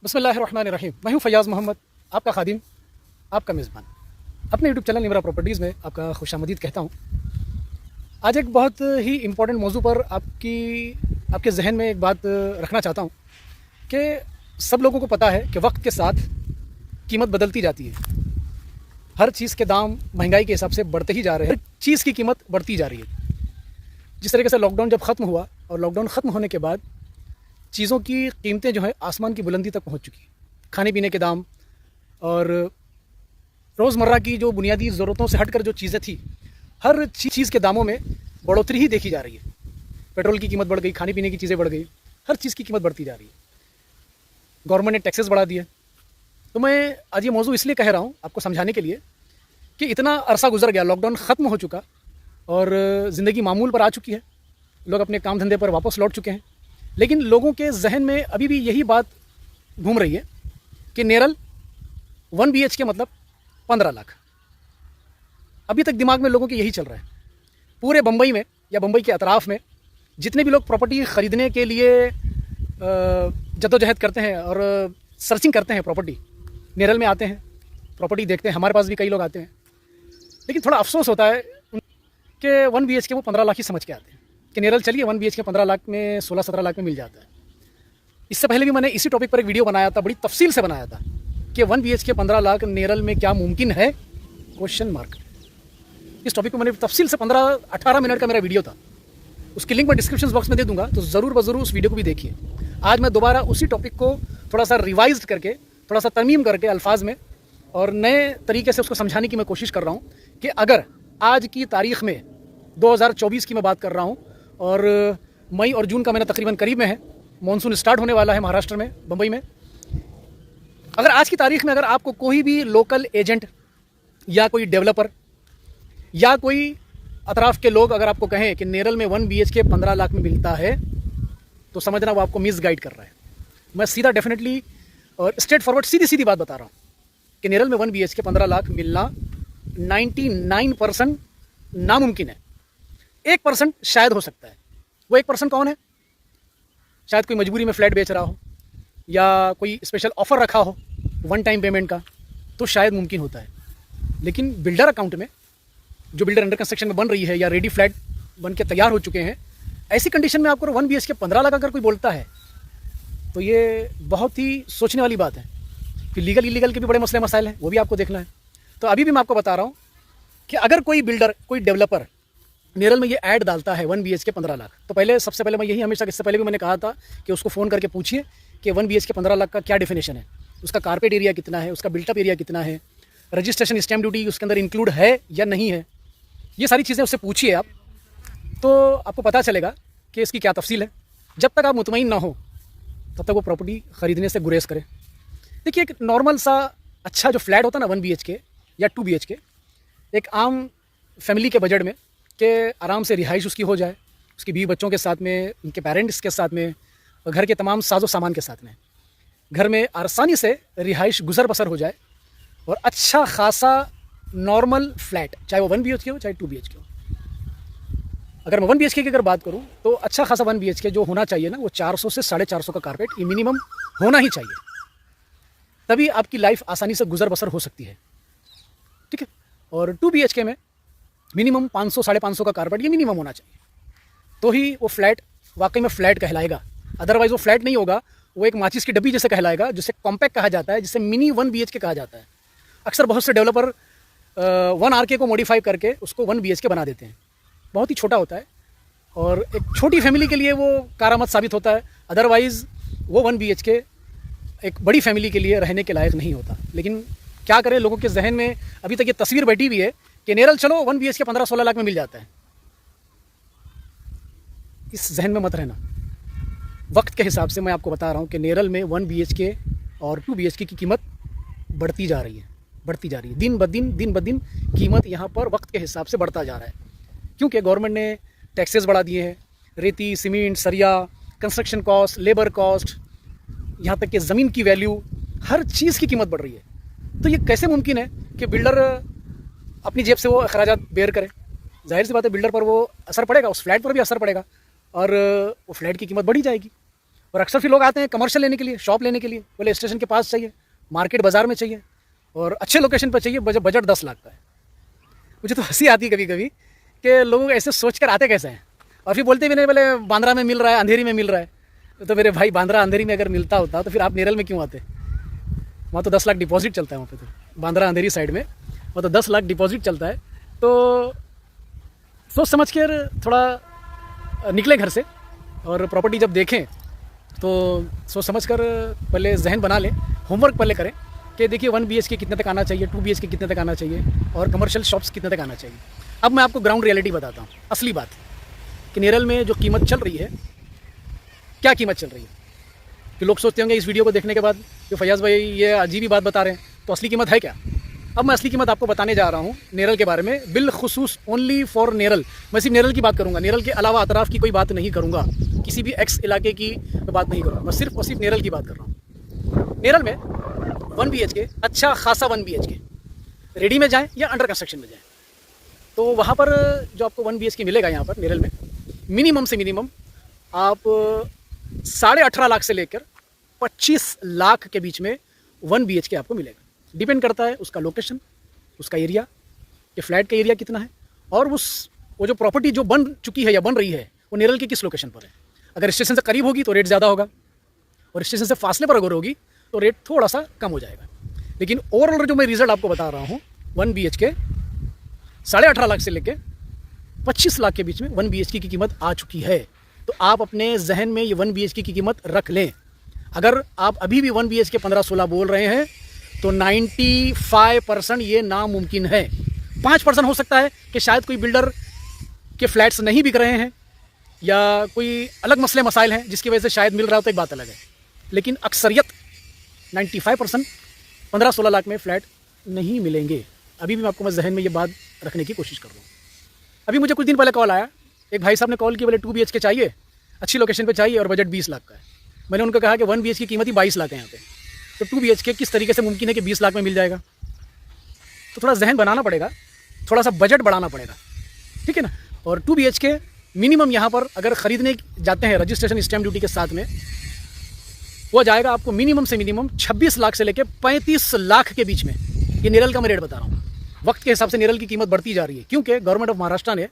बिस्मिल्लाहिर्रहमानिर्रहीम। मैं हूं फयाज़ मोहम्मद, आपका खादिम, आपका मेज़बान। अपने यूट्यूब चैनल निमरा प्रॉपर्टीज़ में आपका खुशामदीद कहता हूं। आज एक बहुत ही इम्पोर्टेंट मौजू पर आपके जहन में एक बात रखना चाहता हूं कि सब लोगों को पता है कि वक्त के साथ कीमत बदलती जाती है। हर चीज़ के दाम महंगाई के हिसाब से बढ़ते ही जा रहे हैं। हर चीज़ की कीमत बढ़ती जा रही है। जिस तरीके से लॉकडाउन जब ख़त्म हुआ और लॉकडाउन ख़त्म होने के बाद चीज़ों की कीमतें जो है आसमान की बुलंदी तक पहुंच चुकी हैं। खाने पीने के दाम और रोज़मर्रा की जो बुनियादी ज़रूरतों से हटकर जो चीज़ें थी, हर चीज़ के दामों में बढ़ोतरी ही देखी जा रही है। पेट्रोल की कीमत बढ़ गई, खाने पीने की चीज़ें बढ़ गई, हर चीज़ की कीमत बढ़ती जा रही है। गवर्नमेंट ने टैक्सेस बढ़ा दिए। तो मैं आज ये मौजू इसलिए कह रहा हूँ आपको समझाने के लिए कि इतना अरसा गुजर गया, लॉकडाउन ख़त्म हो चुका और ज़िंदगी मामूल पर आ चुकी है। लोग अपने काम धंधे पर वापस लौट चुके हैं, लेकिन लोगों के जहन में अभी भी यही बात घूम रही है कि नेरल 1 BHK मतलब 15 लाख। अभी तक दिमाग में लोगों के यही चल रहा है। पूरे बम्बई में या बम्बई के अतराफ़ में जितने भी लोग प्रॉपर्टी ख़रीदने के लिए जद्दोजहद करते हैं और सर्चिंग करते हैं, प्रॉपर्टी नेरल में आते हैं, प्रॉपर्टी देखते हैं। हमारे पास भी कई लोग आते हैं, लेकिन थोड़ा अफसोस होता है कि 1 BHK वो 15 लाख ही समझ के आते हैं कि नेरल चलिए 1 BHK 15 लाख में, 16-17 लाख में मिल जाता है। इससे पहले भी मैंने इसी टॉपिक पर एक वीडियो बनाया था, बड़ी तफसील से बनाया था कि 1 BHK 15 लाख नेरल में क्या मुमकिन है, क्वेश्चन मार्क। इस टॉपिक पर मैंने तफसील से 15-18 मिनट का मेरा वीडियो था। उसकी लिंक मैं डिस्क्रिप्शन बॉक्स में दे दूंगा, तो ज़रूर ज़रूर उस वीडियो को भी देखिए। आज मैं दोबारा उसी टॉपिक को थोड़ा सा रिवाइज करके, थोड़ा सा तरमीम करके अल्फाज में और नए तरीके से उसको समझाने की मैं कोशिश कर रहा हूँ कि अगर आज की तारीख़ में 2024 की मैं बात कर रहा हूँ और मई और जून का महीना तकरीबन करीब में है, मानसून स्टार्ट होने वाला है महाराष्ट्र में, बम्बई में। अगर आज की तारीख़ में अगर आपको कोई भी लोकल एजेंट या कोई डेवलपर या कोई अतराफ़ के लोग अगर आपको कहें कि नेरल में 1 BHK 15 लाख में मिलता है, तो समझना वो आपको मिस गाइड कर रहा है। मैं सीधा डेफिनेटली और स्ट्रेट फॉरवर्ड सीधी सीधी बात बता रहा हूँ कि नेरल में 1 BHK 15 लाख मिलना 99% नामुमकिन है। 1% शायद हो सकता है। वो 1% कौन है? शायद कोई मजबूरी में फ्लैट बेच रहा हो या कोई स्पेशल ऑफ़र रखा हो 1 टाइम पेमेंट का, तो शायद मुमकिन होता है। लेकिन बिल्डर अकाउंट में, जो बिल्डर अंडर कंस्ट्रक्शन में बन रही है या रेडी फ्लैट बन के तैयार हो चुके हैं, ऐसी कंडीशन में आपको 1 BHK 15 लाख अगर कोई बोलता है, तो ये बहुत ही सोचने वाली बात है। कि लीगल इलीगल के भी बड़े मसले मसाइल हैं, वो भी आपको देखना है। तो अभी भी मैं आपको बता रहा हूँ कि अगर कोई बिल्डर, कोई डेवलपर नेरल में ये ऐड डालता है 1 BHK 15 लाख, तो पहले सबसे पहले मैं यही हमेशा, इससे पहले भी मैंने कहा था कि उसको फ़ोन करके पूछिए कि 1 BHK 15 लाख का क्या डेफिनेशन है, उसका कारपेट एरिया कितना है, उसका बिल्टअप एरिया कितना है, रजिस्ट्रेशन स्टैम्प ड्यूटी उसके अंदर इंक्लूड है या नहीं है। ये सारी चीज़ें उससे पूछिए आप, तो आपको पता चलेगा कि इसकी क्या तफसील है। जब तक आप मुतमईन ना हो तब तक वो प्रॉपर्टी ख़रीदने से गुरेज करें। देखिए, एक नॉर्मल सा अच्छा जो फ्लैट होता है ना 1 BHK या 2 BHK, एक आम फैमिली के बजट में, कि आराम से रिहाइश उसकी हो जाए, उसकी बीवी बच्चों के साथ में, उनके पेरेंट्स के साथ में और घर के तमाम साजो सामान के साथ में, घर में आसानी से रिहाइश गुजर बसर हो जाए और अच्छा खासा नॉर्मल फ्लैट, चाहे वो 1 BHK हो चाहे 2 BHK हो। अगर मैं 1 BHK की अगर बात करूँ तो अच्छा खासा 1 BHK जो होना चाहिए ना, वो 400 से 450 का कारपेट ये मिनिमम होना ही चाहिए। तभी आपकी लाइफ आसानी से गुजर बसर हो सकती है, ठीक है। और 2 BHK में मिनिमम 500-550 का कारपेट ये मिनिमम होना चाहिए, तो ही वो फ्लैट वाकई में फ्लैट कहलाएगा। अदरवाइज़ वो फ्लैट नहीं होगा, वो एक माचिस की डब्बी जैसे कहलाएगा, जिसे कॉम्पैक्ट कहा जाता है, जिसे मिनी 1 BHK कहा जाता है। अक्सर बहुत से डेवलपर 1 RK को मॉडिफाई करके उसको 1 BHK बना देते हैं। बहुत ही छोटा होता है और एक छोटी फैमिली के लिए वो कारामद साबित होता है। अदरवाइज़ वो 1 BHK एक बड़ी फैमिली के लिए रहने के लायक नहीं होता। लेकिन क्या करें, लोगों के जहन में अभी तक ये तस्वीर बैठी हुई है कि नेरल चलो 1 BHK 15-16 लाख में मिल जाता है। इस जहन में मत रहना। वक्त के हिसाब से मैं आपको बता रहा हूँ कि नेरल में 1 BHK और 2 BHK की कीमत बढ़ती जा रही है, बढ़ती जा रही है। दिन ब दिन कीमत यहाँ पर वक्त के हिसाब से बढ़ता जा रहा है, क्योंकि गवर्नमेंट ने टैक्सेस बढ़ा दिए हैं। रेती, सीमेंट, सरिया, कंस्ट्रक्शन कॉस्ट, लेबर कॉस्ट, यहाँ तक कि ज़मीन की वैल्यू, हर चीज़ की कीमत बढ़ रही है। तो ये कैसे मुमकिन है कि बिल्डर अपनी जेब से वो अखराजात बेयर करे? जाहिर सी बात है, बिल्डर पर वो असर पड़ेगा, उस फ्लैट पर भी असर पड़ेगा और वो फ्लैट की कीमत बढ़ी जाएगी। और अक्सर फिर लोग आते हैं कमर्शियल लेने के लिए, शॉप लेने के लिए, बोले स्टेशन के पास चाहिए, मार्केट बाज़ार में चाहिए और अच्छे लोकेशन पर चाहिए, बजट 10 लाख का है। मुझे तो हंसी आती है कभी कभी कि लोग ऐसे सोच कर आते कैसे हैं, और फिर बोलते भी नहीं, बोले बांद्रा में मिल रहा है, अंधेरी में मिल रहा है। तो मेरे भाई बांद्रा अंधेरी में अगर मिलता होता तो फिर आप नेरल में क्यों आते? वहाँ तो 10 लाख डिपॉजिट चलता है, वहाँ पे तो बांद्रा अंधेरी साइड में वहाँ तो 10 लाख डिपॉजिट चलता है। तो सोच समझ कर थोड़ा निकले घर से और प्रॉपर्टी जब देखें तो सोच समझ कर पहले जहन बना लें, होमवर्क पहले करें कि देखिए 1 BHK कितने तक आना चाहिए, 2 BHK कितने तक आना चाहिए और कमर्शियल शॉप्स कितने तक आना चाहिए। अब मैं आपको ग्राउंड रियलिटी बताता हूँ, असली बात कि नेरल में जो कीमत चल रही है, क्या कीमत चल रही है। कि लोग सोचते होंगे इस वीडियो को देखने के बाद कि फैयाज़ भाई ये अजीब ही बात बता रहे हैं, तो असली कीमत है क्या? अब मैं असली कीमत आपको बताने जा रहा हूँ नेरल के बारे में, बिलखुसूस ओनली फॉर नेरल। मैं सिर्फ नेरल की बात करूँगा, नेरल के अलावा अतराफ़ की कोई बात नहीं करूँगा, किसी भी एक्स इलाके की बात नहीं करूँगा, मैं सिर्फ और सिर्फ नेरल की बात कर रहा हूँ। नेरल में 1 BHK, अच्छा खासा 1 BHK रेडी में जाएँ या अंडर कंस्ट्रक्शन में जाएँ, तो वहाँ पर जो आपको 1 BHK मिलेगा यहाँ पर नेरल में, मिनिमम से मिनिमम आप 18.5 लाख से लेकर 25 लाख के बीच में 1 BHK आपको मिलेगा। डिपेंड करता है उसका लोकेशन, उसका एरिया, कि फ्लैट का एरिया कितना है, और वो जो प्रॉपर्टी जो बन चुकी है या बन रही है वो नेरल के किस लोकेशन पर है। अगर स्टेशन से करीब होगी तो रेट ज़्यादा होगा, और स्टेशन से फासले पर अगर होगी तो रेट थोड़ा सा कम हो जाएगा। लेकिन ओवरऑल जो मैं रिजल्ट आपको बता रहा हूँ, 1 BHK 18.5 लाख से लेकर 25 लाख के बीच में 1 BHK की कीमत आ चुकी है। तो आप अपने जहन में ये 1 BHK की कीमत रख लें। अगर आप अभी भी 1 BHK 15-16 बोल रहे हैं तो 95% ये नामुमकिन है। 5% हो सकता है कि शायद कोई बिल्डर के फ्लैट्स नहीं बिक रहे हैं या कोई अलग मसले मसाइल हैं जिसकी वजह से शायद मिल रहा हो, तो एक बात अलग है। लेकिन अक्सरियत 95% 15-16 लाख में फ्लैट नहीं मिलेंगे। अभी भी मैं आपको जहन में ये बात रखने की कोशिश कर रहा हूँ। अभी मुझे कुछ दिन पहले कॉल आया, एक भाई साहब ने कॉल किया, बोले 2 BHK चाहिए, अच्छी लोकेशन पे चाहिए और बजट 20 लाख का है। मैंने उनको कहा कि 1 BHK की कीमत ही 22 लाख है यहाँ पे, तो 2 BHK किस तरीके से मुमकिन है कि 20 लाख में मिल जाएगा? तो थोड़ा जहन बनाना पड़ेगा, थोड़ा सा बजट बढ़ाना पड़ेगा, ठीक है ना। और 2 BHK मिनिमम यहाँ पर अगर ख़रीदने जाते हैं रजिस्ट्रेशन स्टैम्प ड्यूटी के साथ में, वो जाएगा आपको मिनिमम से मिनिमम 26 लाख से लेकर 35 लाख के बीच में। ये नेरल का मैं रेट बता रहा हूँ। वक्त के हिसाब से नेरल की कीमत बढ़ती जा रही है, क्योंकि गवर्नमेंट ऑफ महाराष्ट्र ने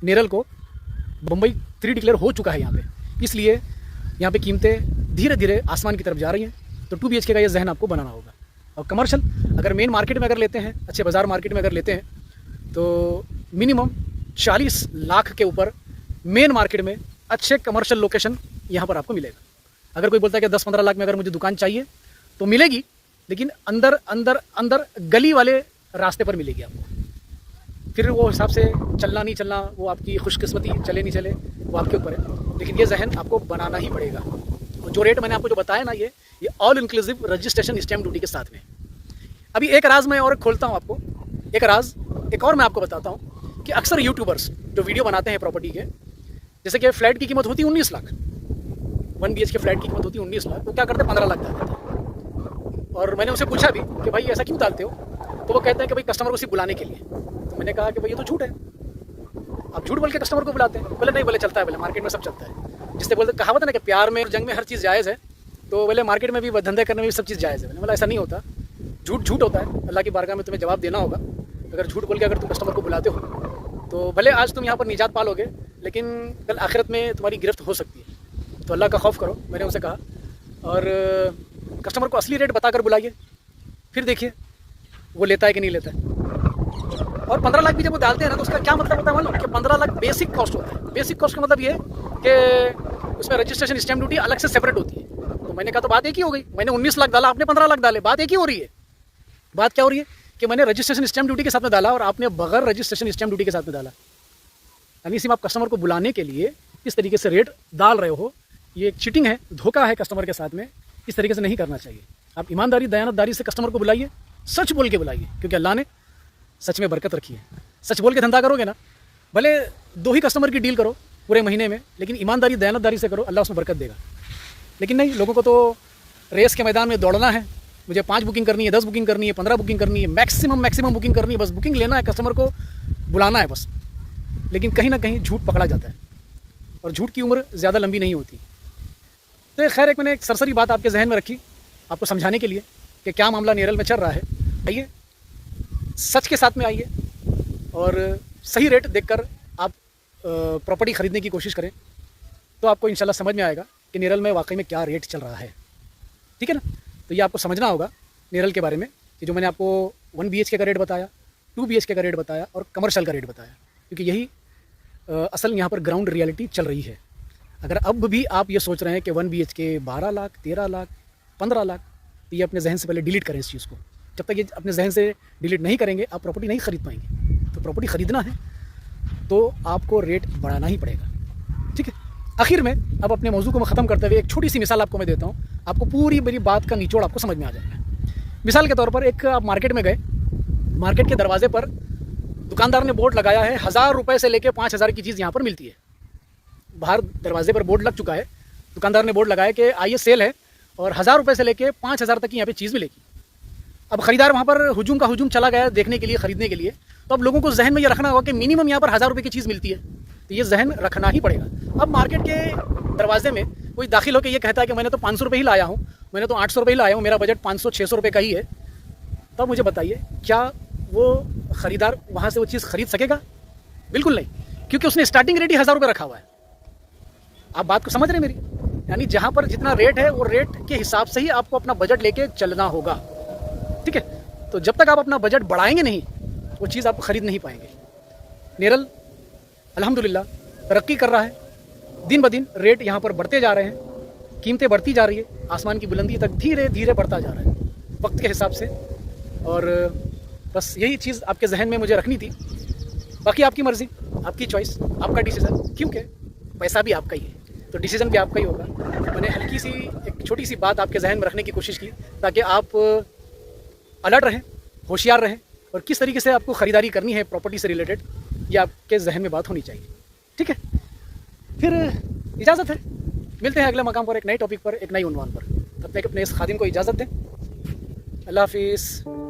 नेरल को बम्बई 3 डिक्लेयर हो चुका है यहाँ पे, इसलिए यहाँ पे कीमतें धीरे धीरे आसमान की तरफ जा रही हैं। तो 2 BHK का ये जहन आपको बनाना होगा। और कमर्शियल अगर मेन मार्केट में अगर लेते हैं, अच्छे बाज़ार मार्केट में अगर लेते हैं, तो मिनिमम 40 लाख के ऊपर मेन मार्केट में अच्छे कमर्शियल लोकेशन यहाँ पर आपको मिलेगा। अगर कोई बोलता है कि 10-15 लाख में अगर मुझे दुकान चाहिए तो मिलेगी, लेकिन अंदर अंदर अंदर गली वाले रास्ते पर मिलेगी आपको। फिर वो हिसाब से चलना नहीं चलना, वो आपकी खुशकिस्मती, चले नहीं चले वो आपके ऊपर है, लेकिन ये जहन आपको बनाना ही पड़ेगा। और जो रेट मैंने आपको जो बताया ना, ये all inclusive registration stamp duty के साथ में। अभी एक राज मैं और खोलता हूँ आपको, एक और मैं आपको बताता हूँ कि अक्सर यूट्यूबर्स जो वीडियो बनाते हैं प्रॉपर्टी के, जैसे कि फ्लैट की कीमत होती है 19 लाख, 1 BHK फ्लैट की कीमत होती है 19 लाख, वो क्या करते हैं 15 लाख डाल देते हैं। और मैंने उनसे पूछा भी कि भाई ऐसा क्यों डालते हो, तो वो कहते हैं कि भाई कस्टमर को सिर्फ बुलाने के लिए। तो मैंने कहा कि भाई ये तो झूठ है, आप झूठ बोल के कस्टमर को बुलाते हैं। बोले नहीं, बोले चलता है, बोले मार्केट में सब चलता है। जिससे बोलते कहावत है ना कि प्यार में और जंग में हर चीज़ जायज़ है, तो बोले मार्केट में भी धंधे करने में भी सब चीज़ जायज़ है। मैंने बोला ऐसा नहीं होता, झूठ होता है। अल्लाह की बारगाह में तुम्हें जवाब देना होगा। अगर झूठ बोल के अगर तुम कस्टमर को बुलाते हो तो भले आज तुम यहाँ पर निजात पालोगे, लेकिन कल आखिरत में तुम्हारी गिरफ्त हो सकती है। तो अल्लाह का खौफ करो, मैंने उनसे कहा। और कस्टमर को असली रेट बताकर बुलाइए, फिर देखिए वो लेता है कि नहीं लेता है। और 15 लाख भी जब वो डालते हैं ना, तो उसका क्या मतलब होता है मालूम? कि 15 लाख बेसिक कॉस्ट होता है। बेसिक कॉस्ट का मतलब ये है कि उसमें रजिस्ट्रेशन स्टैम्प ड्यूटी अलग से सेपरेट होती है। तो मैंने कहा तो बात एक ही हो गई, मैंने 19 लाख डाला, आपने 15 लाख डाले, बात एक ही हो रही है। बात क्या हो रही है कि मैंने रजिस्ट्रेशन स्टैम्प ड्यूटी के साथ में डाला और आपने बगैर रजिस्ट्रेशन स्टैम्प ड्यूटी के साथ में डाला। यानी सिर्फ आप कस्टमर को बुलाने के लिए इस तरीके से रेट डाल रहे हो, ये एक चीटिंग है, धोखा है कस्टमर के साथ में। इस तरीके से नहीं करना चाहिए। आप ईमानदारी दयानतदारी से कस्टमर को बुलाइए, सच बोल के बुलाइए, क्योंकि अल्लाह ने सच में बरकत रखी है। सच बोल के धंधा करोगे ना, भले 2 ही कस्टमर की डील करो पूरे महीने में, लेकिन ईमानदारी दयानतदारी से करो, अल्लाह उसमें बरकत देगा। लेकिन नहीं, लोगों को तो रेस के मैदान में दौड़ना है, मुझे 5 बुकिंग करनी है, 10 बुकिंग करनी है, 15 बुकिंग करनी है, मैक्सिमम बुकिंग करनी है, बस बुकिंग लेना है, कस्टमर को बुलाना है बस। लेकिन कहीं ना कहीं झूठ पकड़ा जाता है, और झूठ की उम्र ज़्यादा लंबी नहीं होती। तो खैर एक मैंने एक सरसरी बात आपके जहन में रखी आपको समझाने के लिए कि क्या मामला नेरल में चल रहा है। आइए सच के साथ में आइए और सही रेट देखकर आप प्रॉपर्टी ख़रीदने की कोशिश करें, तो आपको इंशाल्लाह समझ में आएगा कि नेरल में वाकई में क्या रेट चल रहा है। ठीक है ना। तो ये आपको समझना होगा नेरल के बारे में कि जो मैंने आपको 1 BHK का रेट बताया, 2 BHK का रेट बताया और कमर्शियल का रेट बताया, क्योंकि यही असल यहाँ पर ग्राउंड रियलिटी चल रही है। अगर अब भी आप ये सोच रहे हैं कि 1 BHK 12 लाख, 13 लाख, 15 लाख, तो ये अपने जहन से पहले डिलीट करें इस चीज़ को। जब तक ये अपने जहन से डिलीट नहीं करेंगे आप प्रॉपर्टी नहीं ख़रीद पाएंगे। तो प्रॉपर्टी ख़रीदना है तो आपको रेट बढ़ाना ही पड़ेगा। ठीक है। आखिर में अब अपने मौजू को ख़त्म करते हुए एक छोटी सी मिसाल आपको मैं देता हूँ, आपको पूरी मेरी बात का निचोड़ आपको समझ में आ जाएगा। मिसाल के तौर पर एक आप मार्केट में गए, मार्केट के दरवाजे पर दुकानदार ने बोर्ड लगाया है 1000 रुपये से लेके 5000 की चीज़ यहाँ पर मिलती है। बाहर दरवाजे पर बोर्ड लग चुका है, दुकानदार ने बोर्ड लगाया कि आइए सेल है और 1000 रुपये से लेके 5000 तक की यहाँ पे चीज़ मिलेगी। अब ख़रीदार वहाँ पर हुजूम का हुजूम चला गया देखने के लिए, ख़रीदने के लिए। तो अब लोगों को जहन में ये रखना होगा कि मिनिमम यहाँ पर 1000 रुपये की चीज़ मिलती है, तो ये जहन रखना ही पड़ेगा। अब मार्केट के दरवाजे में कोई दाखिल होकर ये कहता है कि मैंने तो 500 रुपये ही लाया हूँ, मैंने तो 800 रुपये ही लाया हूँ, मेरा बजट 500-600 रुपये का ही है। तब मुझे बताइए क्या वो ख़रीदार वहाँ से वो चीज़ ख़रीद सकेगा? बिल्कुल नहीं, क्योंकि उसने स्टार्टिंग रेट ही 1000 रुपये रखा हुआ है। आप बात को समझ रहे हैं मेरी? यानी जहाँ पर जितना रेट है वो रेट के हिसाब से ही आपको अपना बजट लेके चलना होगा। ठीक है। तो जब तक आप अपना बजट बढ़ाएंगे नहीं वो चीज़ आप ख़रीद नहीं पाएंगे। नेरल अल्हम्दुलिल्लाह तरक्की कर रहा है, दिन ब दिन रेट यहाँ पर बढ़ते जा रहे हैं, कीमतें बढ़ती जा रही है, आसमान की बुलंदी तक धीरे धीरे बढ़ता जा रहा है वक्त के हिसाब से। और बस यही चीज़ आपके जहन में मुझे रखनी थी। बाकी आपकी मर्ज़ी, आपकी चॉइस, आपका डिसीज़न, क्योंकि पैसा भी आपका ही है तो डिसीज़न भी आपका ही होगा। मैंने हल्की सी एक छोटी सी बात आपके जहन में रखने की कोशिश की ताकि आप अलर्ट रहें, होशियार रहें और किस तरीके से आपको ख़रीदारी करनी है प्रॉपर्टी से रिलेटेड, ये आपके जहन में बात होनी चाहिए। ठीक है। फिर इजाज़त है, मिलते हैं अगले मकाम पर एक नए टॉपिक पर, एक नई उन्वान पर। तब तक अपने इस खादिम को इजाज़त दें। अल्लाह हाफिज़।